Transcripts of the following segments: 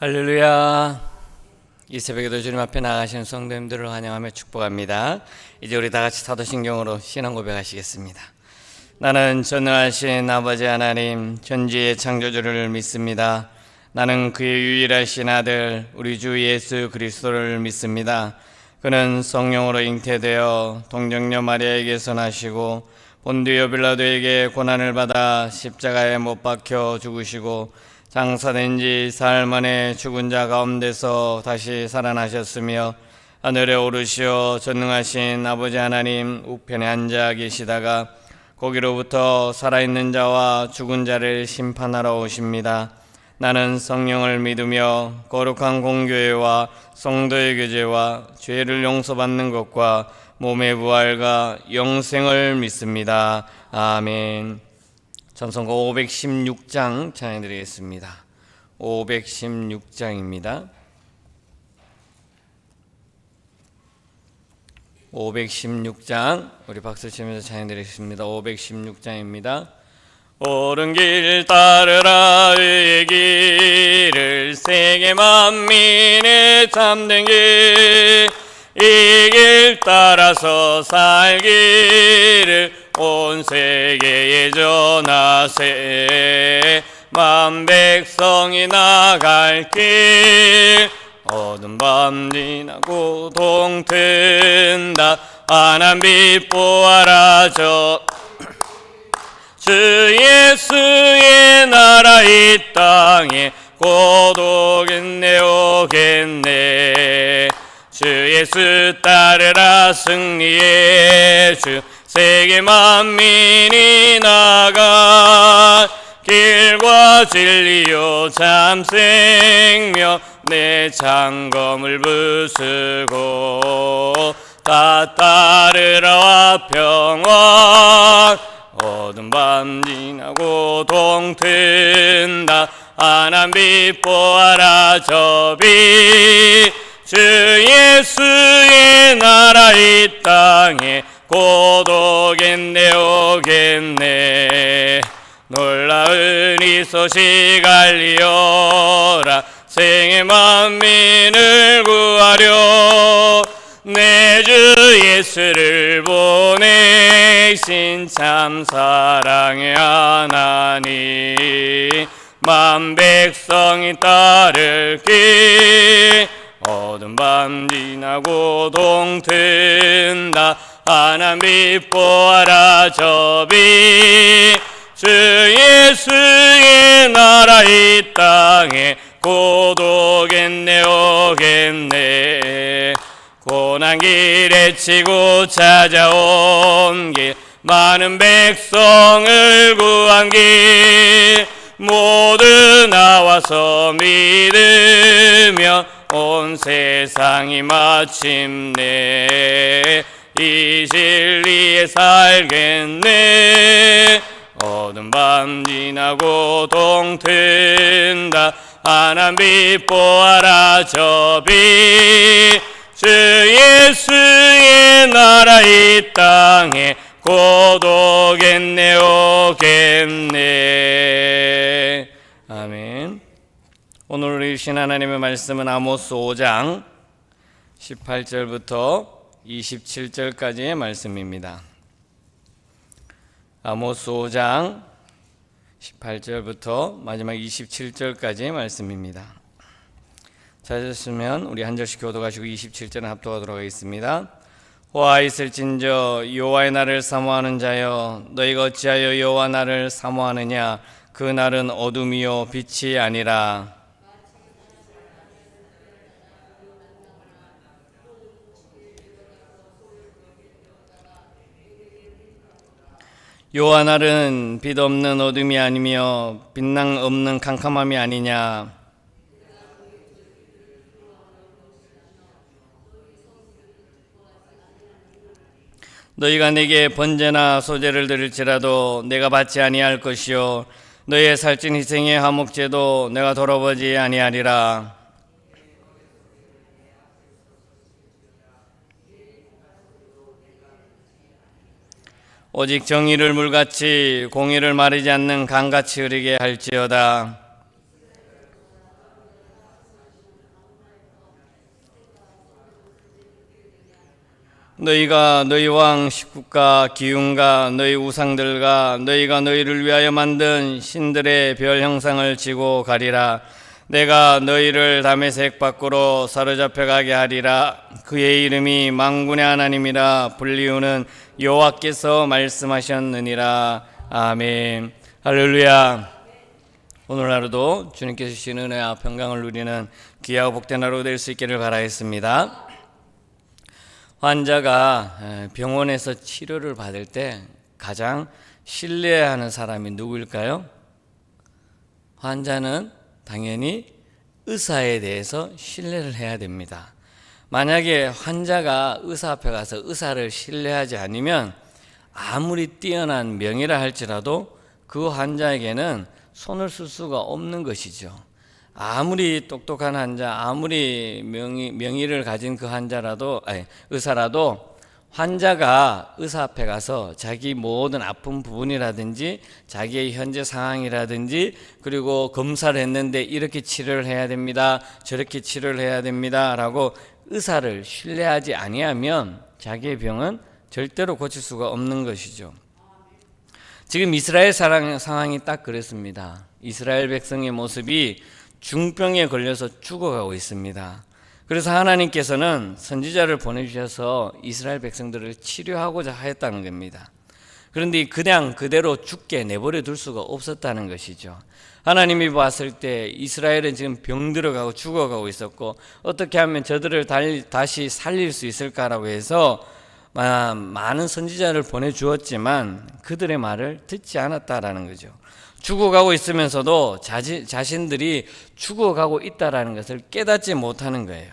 할렐루야. 이 새벽에도 주님 앞에 나가시는 성도님들을 환영하며 축복합니다. 이제 우리 다 같이 사도신경으로 신앙 고백하시겠습니다. 나는 전능하신 아버지 하나님 전지의 창조주를 믿습니다. 나는 그의 유일하신 아들 우리 주 예수 그리스도를 믿습니다. 그는 성령으로 잉태되어 동정녀 마리아에게서 나시고 본디오 빌라도에게 고난을 받아 십자가에 못 박혀 죽으시고 장사된 지 사흘 만에 죽은 자 가운데서 다시 살아나셨으며 하늘에 오르시어 전능하신 아버지 하나님 우편에 앉아 계시다가 거기로부터 살아있는 자와 죽은 자를 심판하러 오십니다. 나는 성령을 믿으며 거룩한 공교회와 성도의 교제와 죄를 용서받는 것과 몸의 부활과 영생을 믿습니다. 아멘. 찬송가 516장 찬양드리겠습니다. 516장입니다. 516장 우리 박수 치면서 찬양드리겠습니다. 516장입니다. 옳은 길 따르라 의의 길을 세계 만민의 참된 길 이 길 따라서 살기를 온 세계에 전하세 만 백성이 나갈 길 어두운 밤 지나고 동튼다 환한 빛 보아라 주 예수의 나라 이 땅에 곧 오겠네 오겠네 주 예수 따르라 승리의 주 세계 만민이 나가 길과 진리요 참 생명 내 창검을 부수고 다 따르라와 평화 어두운 밤 지나고 동튼다 환한 빛 보아라 저 빛 주 예수의 나라 이 땅에 곧 오겠네 오겠네 놀라운 이 소식 알리어라 생애 만민을 구하려 내 주 예수를 보내신 참 사랑의 하나님 만 백성이 따를 길 어두운 밤 지나고 동튼다 환한 빛 보아라 저 빛 주 예수의 나라 이 땅에 곧 오겠네 오겠네 고난 길에 치고 찾아온 길 많은 백성을 구한 길 모두 나와서 믿으면 온 세상이 마침내 이 진리에 살겠네 어두운 밤 지나고 동튼다 환한 빛 보아라 저 빛 주 예수의 나라 이 땅에 곧 오겠네 오겠네 아멘. 오늘 우리 주신 하나님의 말씀은 아모스 5장 18절부터 27절까지의 말씀입니다. 아모스 5장 18절부터 마지막 27절까지의 말씀입니다. 찾으셨으면 우리 한 절씩 교독하시고 27절은 합독하도록 하겠습니다. 화 있을진저 여호와의 날을 사모하는 자여 너희가 어찌하여 여호와 날을 사모하느냐 그 날은 어둠이요 빛이 아니라 여호와 날은 빛 없는 어둠이 아니며 빛낭 없는 캄캄함이 아니냐 너희가 내게 번제나 소제를 드릴지라도 내가 받지 아니할 것이요 너희의 살찐 희생의 화목제도 내가 돌아보지 아니하리라. 오직 정의를 물같이 공의를 마르지 않는 강같이 흐르게 할지어다. 너희가 너희 왕 식국과 기운과 너희 우상들과 너희가 너희를 위하여 만든 신들의 별 형상을 지고 가리라. 내가 너희를 다메섹 밖으로 사로잡혀 가게 하리라. 그의 이름이 만군의 하나님이라 불리우는 여호와께서 말씀하셨느니라. 아멘. 할렐루야. 오늘 하루도 주님께서 주신 은혜와 평강을 누리는 귀하고 복된 하루 될 수 있기를 바라겠습니다. 환자가 병원에서 치료를 받을 때 가장 신뢰하는 사람이 누구일까요? 환자는 당연히 의사에 대해서 신뢰를 해야 됩니다. 만약에 환자가 의사 앞에 가서 의사를 신뢰하지 않으면 아무리 뛰어난 명의라 할지라도 그 환자에게는 손을 쓸 수가 없는 것이죠. 아무리 똑똑한 환자, 아무리 명의를 가진 그 의사라도 환자가 의사 앞에 가서 자기 모든 아픈 부분이라든지 자기의 현재 상황이라든지 그리고 검사를 했는데 이렇게 치료를 해야 됩니다, 저렇게 치료를 해야 됩니다 라고 의사를 신뢰하지 아니하면 자기의 병은 절대로 고칠 수가 없는 것이죠. 지금 이스라엘 상황이 딱 그랬습니다. 이스라엘 백성의 모습이 중병에 걸려서 죽어가고 있습니다. 그래서 하나님께서는 선지자를 보내주셔서 이스라엘 백성들을 치료하고자 하였다는 겁니다. 그런데 그냥 그대로 죽게 내버려 둘 수가 없었다는 것이죠. 하나님이 봤을 때 이스라엘은 지금 병들어가고 죽어가고 있었고 어떻게 하면 저들을 다시 살릴 수 있을까라고 해서 많은 선지자를 보내주었지만 그들의 말을 듣지 않았다라는 거죠. 죽어가고 있으면서도 자신들이 죽어가고 있다라는 것을 깨닫지 못하는 거예요.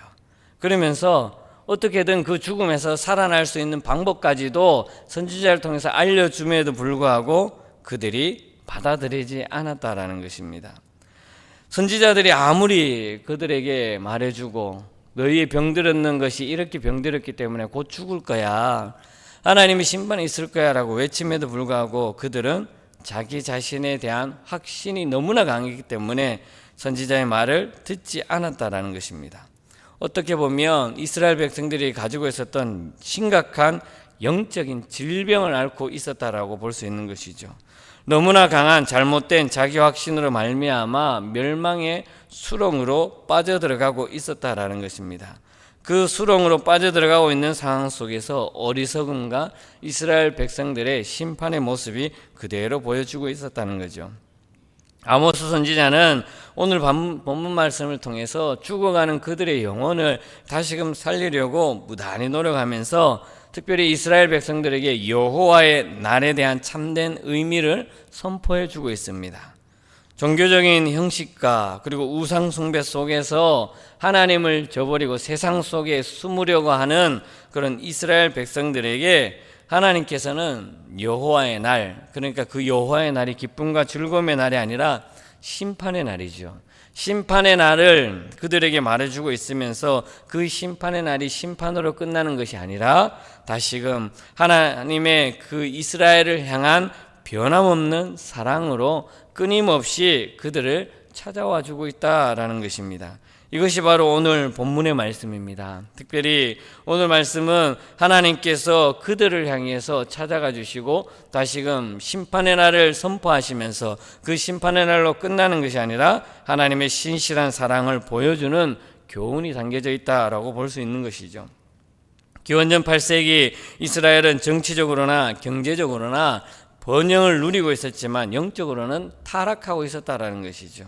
그러면서 어떻게든 그 죽음에서 살아날 수 있는 방법까지도 선지자를 통해서 알려줌에도 불구하고 그들이 받아들이지 않았다라는 것입니다. 선지자들이 아무리 그들에게 말해주고 너희의 병들었는 것이 이렇게 병들었기 때문에 곧 죽을 거야, 하나님의 심판이 있을 거야 라고 외침에도 불구하고 그들은 자기 자신에 대한 확신이 너무나 강했기 때문에 선지자의 말을 듣지 않았다라는 것입니다. 어떻게 보면 이스라엘 백성들이 가지고 있었던 심각한 영적인 질병을 앓고 있었다라고 볼 수 있는 것이죠. 너무나 강한 잘못된 자기 확신으로 말미암아 멸망의 수렁으로 빠져들어가고 있었다라는 것입니다. 그 수렁으로 빠져들어가고 있는 상황 속에서 어리석음과 이스라엘 백성들의 심판의 모습이 그대로 보여주고 있었다는 거죠. 아모스 선지자는 오늘 본문 말씀을 통해서 죽어가는 그들의 영혼을 다시금 살리려고 무단히 노력하면서 특별히 이스라엘 백성들에게 여호와의 날에 대한 참된 의미를 선포해 주고 있습니다. 종교적인 형식과 그리고 우상 숭배 속에서 하나님을 저버리고 세상 속에 숨으려고 하는 그런 이스라엘 백성들에게 하나님께서는 여호와의 날, 그러니까 그 여호와의 날이 기쁨과 즐거움의 날이 아니라 심판의 날이죠. 심판의 날을 그들에게 말해주고 있으면서 그 심판의 날이 심판으로 끝나는 것이 아니라 다시금 하나님의 그 이스라엘을 향한 변함없는 사랑으로 끊임없이 그들을 찾아와 주고 있다라는 것입니다. 이것이 바로 오늘 본문의 말씀입니다. 특별히 오늘 말씀은 하나님께서 그들을 향해서 찾아가 주시고 다시금 심판의 날을 선포하시면서 그 심판의 날로 끝나는 것이 아니라 하나님의 신실한 사랑을 보여주는 교훈이 담겨져 있다라고 볼 수 있는 것이죠. 기원전 8세기 이스라엘은 정치적으로나 경제적으로나 번영을 누리고 있었지만 영적으로는 타락하고 있었다라는 것이죠.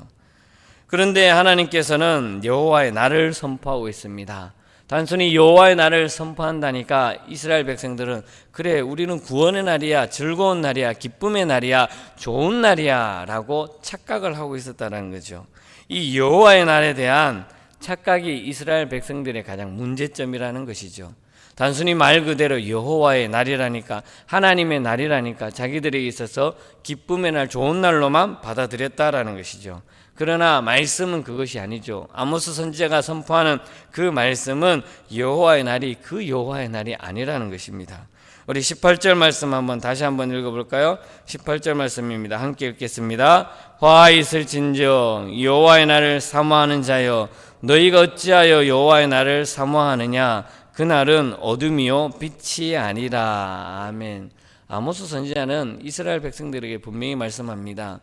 그런데 하나님께서는 여호와의 날을 선포하고 있습니다. 단순히 여호와의 날을 선포한다니까 이스라엘 백성들은 그래, 우리는 구원의 날이야, 즐거운 날이야, 기쁨의 날이야, 좋은 날이야 라고 착각을 하고 있었다는 거죠. 이 여호와의 날에 대한 착각이 이스라엘 백성들의 가장 문제점이라는 것이죠. 단순히 말 그대로 여호와의 날이라니까, 하나님의 날이라니까 자기들에게 있어서 기쁨의 날, 좋은 날로만 받아들였다라는 것이죠. 그러나 말씀은 그것이 아니죠. 아모스 선지자가 선포하는 그 말씀은 여호와의 날이 그 여호와의 날이 아니라는 것입니다. 우리 18절 말씀 다시 한번 읽어볼까요? 18절 말씀입니다. 함께 읽겠습니다. 화 있을진정 여호와의 날을 사모하는 자여, 너희가 어찌하여 여호와의 날을 사모하느냐? 그날은 어둠이요 빛이 아니라. 아멘. 아모스 선지자는 이스라엘 백성들에게 분명히 말씀합니다.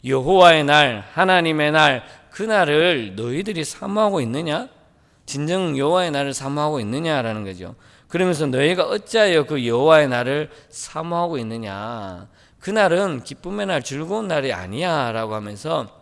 여호와의 날, 하나님의 날, 그날을 너희들이 사모하고 있느냐? 진정 여호와의 날을 사모하고 있느냐라는 거죠. 그러면서 너희가 어찌하여 그 여호와의 날을 사모하고 있느냐? 그날은 기쁨의 날, 즐거운 날이 아니야 라고 하면서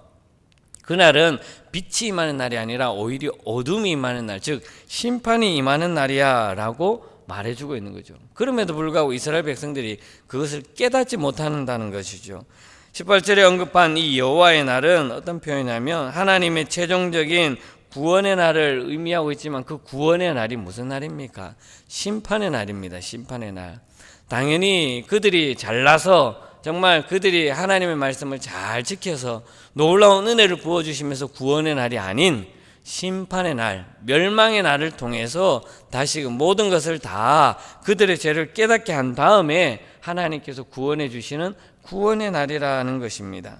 그날은 빛이 임하는 날이 아니라 오히려 어둠이 임하는 날, 즉 심판이 임하는 날이야 라고 말해주고 있는 거죠. 그럼에도 불구하고 이스라엘 백성들이 그것을 깨닫지 못한다는 것이죠. 18절에 언급한 이 여호와의 날은 어떤 표현이냐면 하나님의 최종적인 구원의 날을 의미하고 있지만 그 구원의 날이 무슨 날입니까? 심판의 날입니다. 심판의 날. 당연히 그들이 잘나서 정말 그들이 하나님의 말씀을 잘 지켜서 놀라운 은혜를 부어주시면서 구원의 날이 아닌 심판의 날, 멸망의 날을 통해서 다시금 모든 것을 다 그들의 죄를 깨닫게 한 다음에 하나님께서 구원해 주시는 구원의 날이라는 것입니다.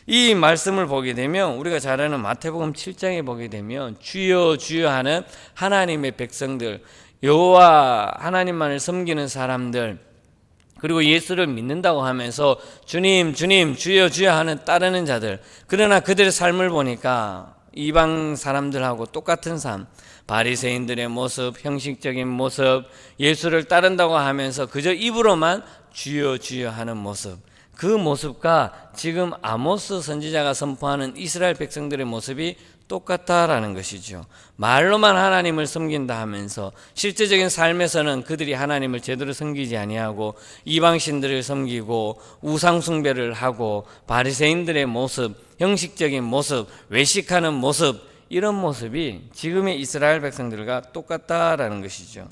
이 말씀을 보게 되면 우리가 잘 아는 마태복음 7장에 보게 되면 주여 주여 하는 하나님의 백성들, 여호와 하나님만을 섬기는 사람들, 그리고 예수를 믿는다고 하면서 주님 주님 주여 주여 하는 따르는 자들, 그러나 그들의 삶을 보니까 이방 사람들하고 똑같은 삶, 바리새인들의 모습, 형식적인 모습, 예수를 따른다고 하면서 그저 입으로만 주여 주여 하는 모습, 그 모습과 지금 아모스 선지자가 선포하는 이스라엘 백성들의 모습이 똑같다라는 것이죠. 말로만 하나님을 섬긴다 하면서 실제적인 삶에서는 그들이 하나님을 제대로 섬기지 아니하고 이방신들을 섬기고 우상 숭배를 하고 바리새인들의 모습, 형식적인 모습, 외식하는 모습, 이런 모습이 지금의 이스라엘 백성들과 똑같다라는 것이죠.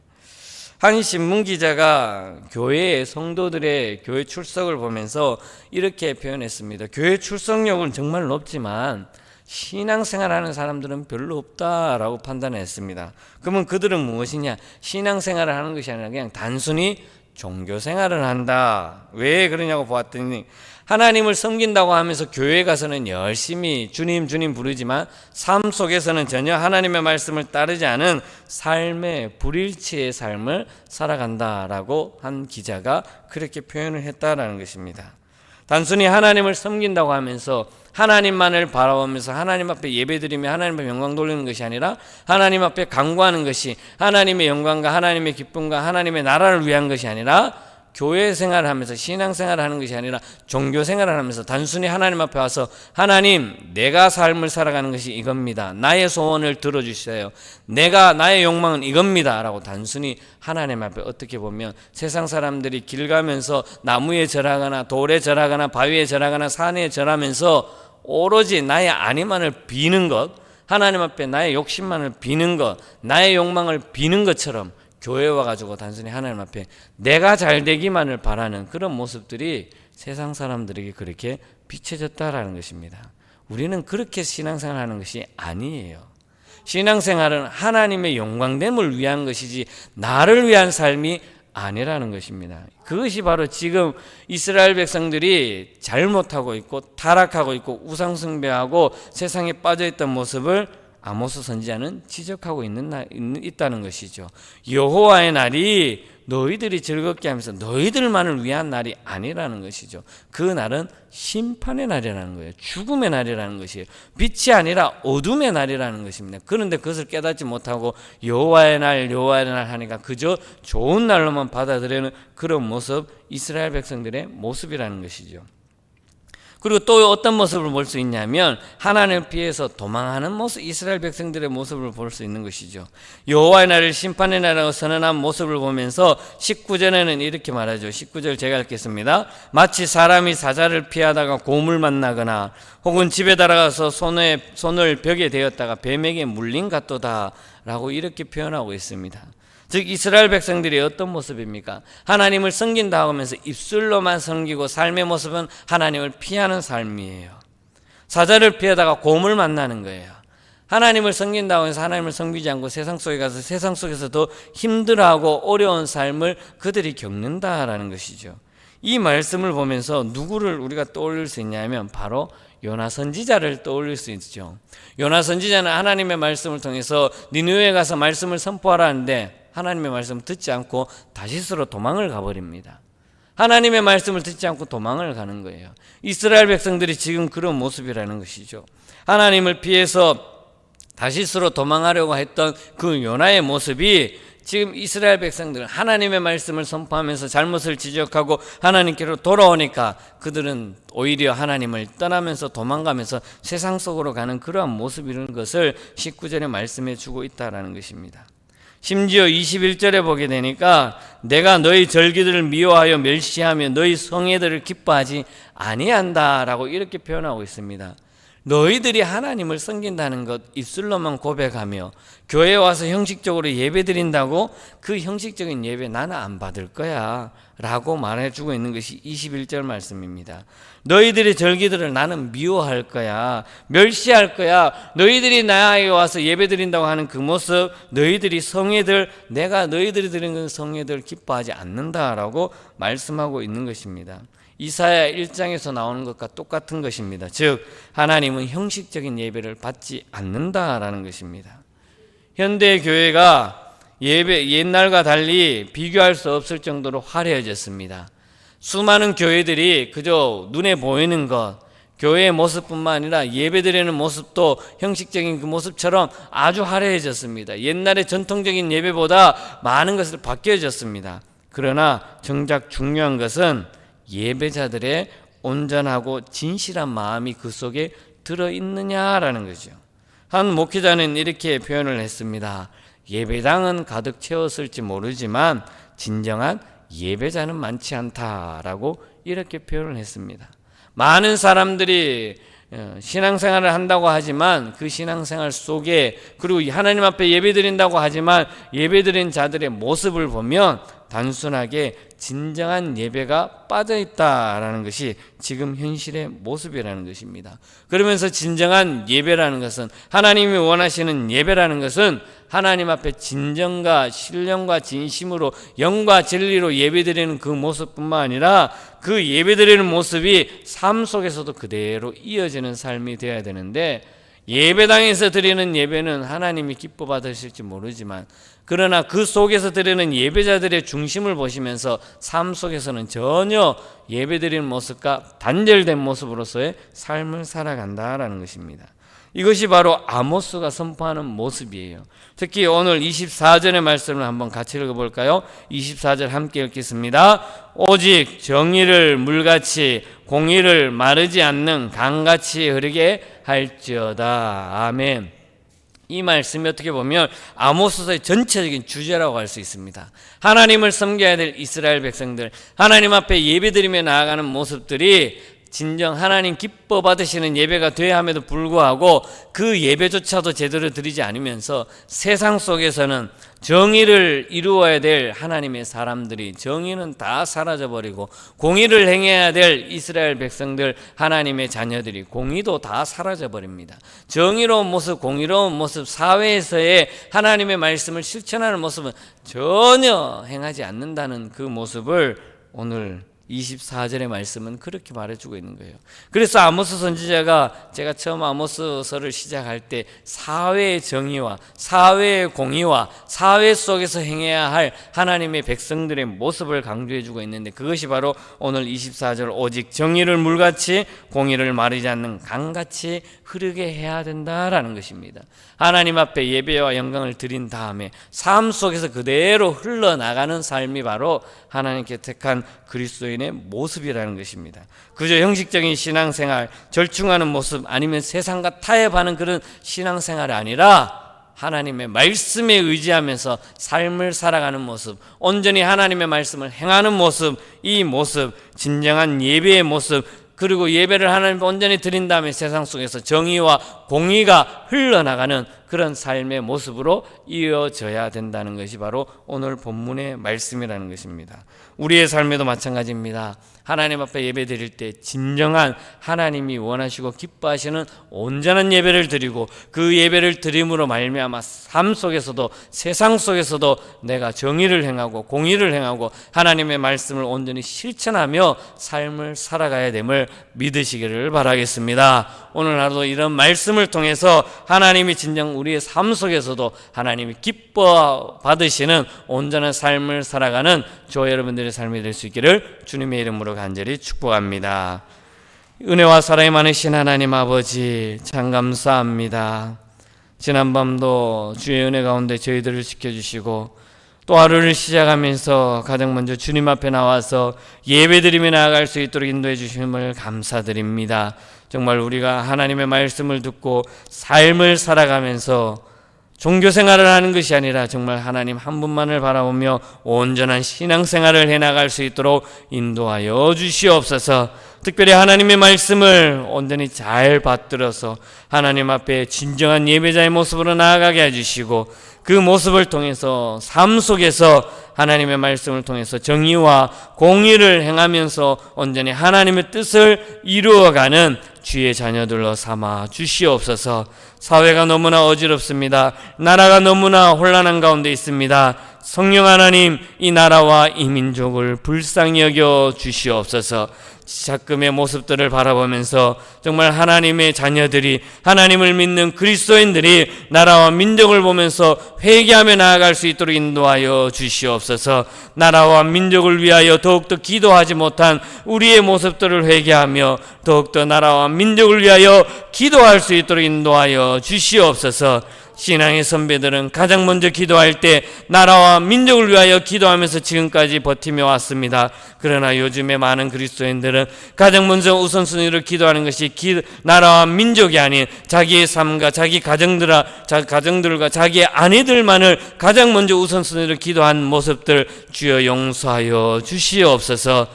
한 신문 기자가 교회의 성도들의 교회 출석을 보면서 이렇게 표현했습니다. 교회 출석률은 정말 높지만 신앙생활하는 사람들은 별로 없다라고 판단했습니다. 그러면 그들은 무엇이냐? 신앙생활을 하는 것이 아니라 그냥 단순히 종교생활을 한다. 왜 그러냐고 보았더니 하나님을 섬긴다고 하면서 교회에 가서는 열심히 주님 주님 부르지만 삶 속에서는 전혀 하나님의 말씀을 따르지 않은 삶의 불일치의 삶을 살아간다라고 한 기자가 그렇게 표현을 했다라는 것입니다. 단순히 하나님을 섬긴다고 하면서 하나님만을 바라보면서 하나님 앞에 예배드리며 하나님 앞에 영광 돌리는 것이 아니라 하나님 앞에 간구하는 것이 하나님의 영광과 하나님의 기쁨과 하나님의 나라를 위한 것이 아니라 교회 생활을 하면서 신앙생활을 하는 것이 아니라 종교 생활을 하면서 단순히 하나님 앞에 와서 하나님, 내가 삶을 살아가는 것이 이겁니다. 나의 소원을 들어주세요. 나의 욕망은 이겁니다 라고 단순히 하나님 앞에, 어떻게 보면 세상 사람들이 길 가면서 나무에 절하거나 돌에 절하거나 바위에 절하거나 산에 절하면서 오로지 나의 안위만을 비는 것, 하나님 앞에 나의 욕심만을 비는 것, 나의 욕망을 비는 것처럼 교회에 와가지고 단순히 하나님 앞에 내가 잘 되기만을 바라는 그런 모습들이 세상 사람들에게 그렇게 비춰졌다라는 것입니다. 우리는 그렇게 신앙생활하는 것이 아니에요. 신앙생활은 하나님의 영광됨을 위한 것이지 나를 위한 삶이 아니라는 것입니다. 그것이 바로 지금 이스라엘 백성들이 잘못하고 있고 타락하고 있고 우상숭배하고 세상에 빠져있던 모습을 아모스 선지자는 지적하고 있다는 것이죠. 여호와의 날이 너희들이 즐겁게 하면서 너희들만을 위한 날이 아니라는 것이죠. 그 날은 심판의 날이라는 거예요. 죽음의 날이라는 것이에요. 빛이 아니라 어둠의 날이라는 것입니다. 그런데 그것을 깨닫지 못하고 여호와의 날 하니까 그저 좋은 날로만 받아들이는 그런 모습, 이스라엘 백성들의 모습이라는 것이죠. 그리고 또 어떤 모습을 볼 수 있냐면 하나님을 피해서 도망하는 모습, 이스라엘 백성들의 모습을 볼 수 있는 것이죠. 여호와의 날을 심판의 날이라고 선언한 모습을 보면서 19절에는 이렇게 말하죠. 19절 제가 읽겠습니다. 마치 사람이 사자를 피하다가 곰을 만나거나 혹은 집에 들어가서 손을 벽에 대었다가 뱀에게 물린 같도다 라고 이렇게 표현하고 있습니다. 즉 이스라엘 백성들이 어떤 모습입니까? 하나님을 섬긴다 하면서 입술로만 섬기고 삶의 모습은 하나님을 피하는 삶이에요. 사자를 피하다가 곰을 만나는 거예요. 하나님을 섬긴다고 해서 하나님을 섬기지 않고 세상 속에 가서 세상 속에서 더 힘들어하고 어려운 삶을 그들이 겪는다라는 것이죠. 이 말씀을 보면서 누구를 우리가 떠올릴 수 있냐면 바로 요나 선지자를 떠올릴 수 있죠. 요나 선지자는 하나님의 말씀을 통해서 니느웨에 가서 말씀을 선포하라 하는데 하나님의 말씀을 듣지 않고 다시스로 도망을 가버립니다. 하나님의 말씀을 듣지 않고 도망을 가는 거예요. 이스라엘 백성들이 지금 그런 모습이라는 것이죠. 하나님을 피해서 다시스로 도망하려고 했던 그 요나의 모습이 지금 이스라엘 백성들은 하나님의 말씀을 선포하면서 잘못을 지적하고 하나님께로 돌아오니까 그들은 오히려 하나님을 떠나면서 도망가면서 세상 속으로 가는 그러한 모습이라는 것을 19절에 말씀해 주고 있다는 것입니다. 심지어 21절에 보게 되니까 내가 너희 절기들을 미워하여 멸시하며 너희 성회들을 기뻐하지 아니한다라고 이렇게 표현하고 있습니다. 너희들이 하나님을 섬긴다는 것 입술로만 고백하며 교회에 와서 형식적으로 예배 드린다고 그 형식적인 예배 나는 안 받을 거야 라고 말해주고 있는 것이 21절 말씀입니다. 너희들의 절기들을 나는 미워할 거야, 멸시할 거야. 너희들이 나에게 와서 예배 드린다고 하는 그 모습, 너희들이 성회들, 내가 너희들이 드리는 그 성회들 기뻐하지 않는다라고 말씀하고 있는 것입니다. 이사야 1장에서 나오는 것과 똑같은 것입니다. 즉 하나님은 형식적인 예배를 받지 않는다라는 것입니다. 현대 교회가 옛날과 달리 비교할 수 없을 정도로 화려해졌습니다. 수많은 교회들이 그저 눈에 보이는 것, 교회의 모습뿐만 아니라 예배드리는 모습도 형식적인 그 모습처럼 아주 화려해졌습니다. 옛날의 전통적인 예배보다 많은 것을 바뀌어졌습니다. 그러나 정작 중요한 것은 예배자들의 온전하고 진실한 마음이 그 속에 들어있느냐라는 거죠. 한 목회자는 이렇게 표현을 했습니다. 예배당은 가득 채웠을지 모르지만 진정한 예배자는 많지 않다라고 이렇게 표현을 했습니다. 많은 사람들이 신앙생활을 한다고 하지만 그 신앙생활 속에 그리고 하나님 앞에 예배드린다고 하지만 예배드린 자들의 모습을 보면 단순하게 진정한 예배가 빠져있다라는 것이 지금 현실의 모습이라는 것입니다. 그러면서 진정한 예배라는 것은 하나님이 원하시는 예배라는 것은 하나님 앞에 진정과 신령과 진심으로 영과 진리로 예배드리는 그 모습뿐만 아니라 그 예배드리는 모습이 삶 속에서도 그대로 이어지는 삶이 되어야 되는데 예배당에서 드리는 예배는 하나님이 기뻐 받으실지 모르지만 그러나 그 속에서 드리는 예배자들의 중심을 보시면서 삶 속에서는 전혀 예배드리는 모습과 단절된 모습으로서의 삶을 살아간다라는 것입니다. 이것이 바로 아모스가 선포하는 모습이에요. 특히 오늘 24절의 말씀을 한번 같이 읽어볼까요? 24절 함께 읽겠습니다. 오직 정의를 물같이 공의를 마르지 않는 강같이 흐르게 할지어다. 아멘. 이 말씀이 어떻게 보면 아모스서의 전체적인 주제라고 할 수 있습니다. 하나님을 섬겨야 될 이스라엘 백성들, 하나님 앞에 예배드리며 나아가는 모습들이 진정 하나님 기뻐 받으시는 예배가 돼야 함에도 불구하고 그 예배조차도 제대로 드리지 않으면서 세상 속에서는 정의를 이루어야 될 하나님의 사람들이 정의는 다 사라져버리고 공의를 행해야 될 이스라엘 백성들 하나님의 자녀들이 공의도 다 사라져버립니다. 정의로운 모습, 공의로운 모습, 사회에서의 하나님의 말씀을 실천하는 모습은 전혀 행하지 않는다는 그 모습을 오늘 24절의 말씀은 그렇게 말해주고 있는 거예요. 그래서 아모스 선지자가 제가 처음 아모스서를 시작할 때 사회의 정의와 사회의 공의와 사회 속에서 행해야 할 하나님의 백성들의 모습을 강조해주고 있는데 그것이 바로 오늘 24절 오직 정의를 물같이 공의를 마르지 않는 강같이 흐르게 해야 된다라는 것입니다. 하나님 앞에 예배와 영광을 드린 다음에 삶 속에서 그대로 흘러나가는 삶이 바로 하나님께 택한 그리스도인의 모습이라는 것입니다. 그저 형식적인 신앙생활, 절충하는 모습 아니면 세상과 타협하는 그런 신앙생활이 아니라 하나님의 말씀에 의지하면서 삶을 살아가는 모습, 온전히 하나님의 말씀을 행하는 모습, 이 모습, 진정한 예배의 모습, 그리고 예배를 하나님 온전히 드린 다음에 세상 속에서 정의와 공의가 흘러나가는 그런 삶의 모습으로 이어져야 된다는 것이 바로 오늘 본문의 말씀이라는 것입니다. 우리의 삶에도 마찬가지입니다. 하나님 앞에 예배 드릴 때 진정한 하나님이 원하시고 기뻐하시는 온전한 예배를 드리고 그 예배를 드림으로 말미암아 삶 속에서도 세상 속에서도 내가 정의를 행하고 공의를 행하고 하나님의 말씀을 온전히 실천하며 삶을 살아가야 됨을 믿으시기를 바라겠습니다. 오늘 하루도 이런 말씀을 통해서 하나님이 진정 우리의 삶 속에서도 하나님이 기뻐 받으시는 온전한 삶을 살아가는 저와 여러분들의 삶이 될 수 있기를 주님의 이름으로 간절히 축복합니다. 은혜와 사랑이 많으신 하나님 아버지, 참 감사합니다. 지난밤도 주의 은혜 가운데 저희들을 지켜주시고 또 하루를 시작하면서 가장 먼저 주님 앞에 나와서 예배드리며 나아갈 수 있도록 인도해 주심을 감사드립니다. 정말 우리가 하나님의 말씀을 듣고 삶을 살아가면서 종교 생활을 하는 것이 아니라 정말 하나님 한 분만을 바라보며 온전한 신앙생활을 해나갈 수 있도록 인도하여 주시옵소서. 특별히 하나님의 말씀을 온전히 잘 받들어서 하나님 앞에 진정한 예배자의 모습으로 나아가게 해주시고 그 모습을 통해서 삶 속에서 하나님의 말씀을 통해서 정의와 공의를 행하면서 온전히 하나님의 뜻을 이루어가는 주의 자녀들로 삼아 주시옵소서. 사회가 너무나 어지럽습니다. 나라가 너무나 혼란한 가운데 있습니다. 성령 하나님, 이 나라와 이 민족을 불쌍히 여겨 주시옵소서. 지자금의 모습들을 바라보면서 정말 하나님의 자녀들이, 하나님을 믿는 그리스도인들이 나라와 민족을 보면서 회개하며 나아갈 수 있도록 인도하여 주시옵소서. 나라와 민족을 위하여 더욱더 기도하지 못한 우리의 모습들을 회개하며 더욱더 나라와 민족을 위하여 기도할 수 있도록 인도하여 주시옵소서. 신앙의 선배들은 가장 먼저 기도할 때 나라와 민족을 위하여 기도하면서 지금까지 버티며 왔습니다. 그러나 요즘에 많은 그리스도인들은 가장 먼저 우선순위로 기도하는 것이 나라와 민족이 아닌 자기의 삶과 자기 가정들과 자기의 아내들만을 가장 먼저 우선순위로 기도한 모습들 주여 용서하여 주시옵소서.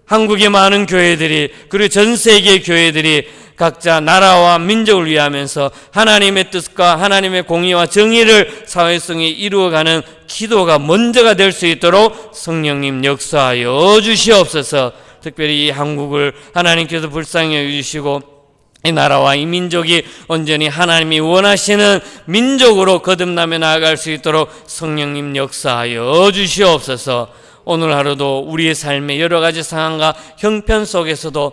한국의 많은 교회들이, 그리고 전 세계 교회들이 각자 나라와 민족을 위하면서 하나님의 뜻과 하나님의 공의와 정의를 사회성에 이루어가는 기도가 먼저가 될 수 있도록 성령님 역사하여 주시옵소서. 특별히 이 한국을 하나님께서 불쌍히 여기시고 이 나라와 이 민족이 온전히 하나님이 원하시는 민족으로 거듭나며 나아갈 수 있도록 성령님 역사하여 주시옵소서. 오늘 하루도 우리의 삶의 여러 가지 상황과 형편 속에서도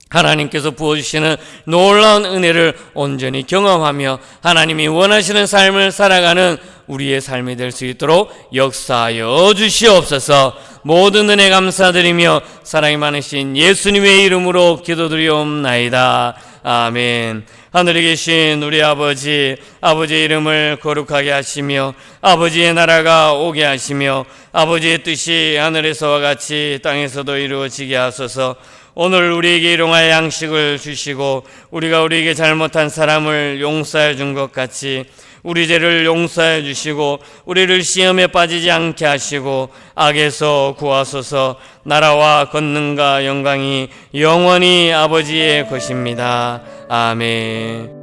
하나님께서 부어주시는 놀라운 은혜를 온전히 경험하며 하나님이 원하시는 삶을 살아가는 우리의 삶이 될 수 있도록 역사하여 주시옵소서. 모든 은혜 감사드리며 사랑이 많으신 예수님의 이름으로 기도드리옵나이다. 아멘. 하늘에 계신 우리 아버지, 아버지의 이름을 거룩하게 하시며 아버지의 나라가 오게 하시며 아버지의 뜻이 하늘에서와 같이 땅에서도 이루어지게 하소서. 오늘 우리에게 일용할 양식을 주시고 우리가 우리에게 잘못한 사람을 용서해 준 것 같이 우리 죄를 용서해 주시고 우리를 시험에 빠지지 않게 하시고 악에서 구하소서. 나라와 권능과 영광이 영원히 아버지의 것입니다. 아멘.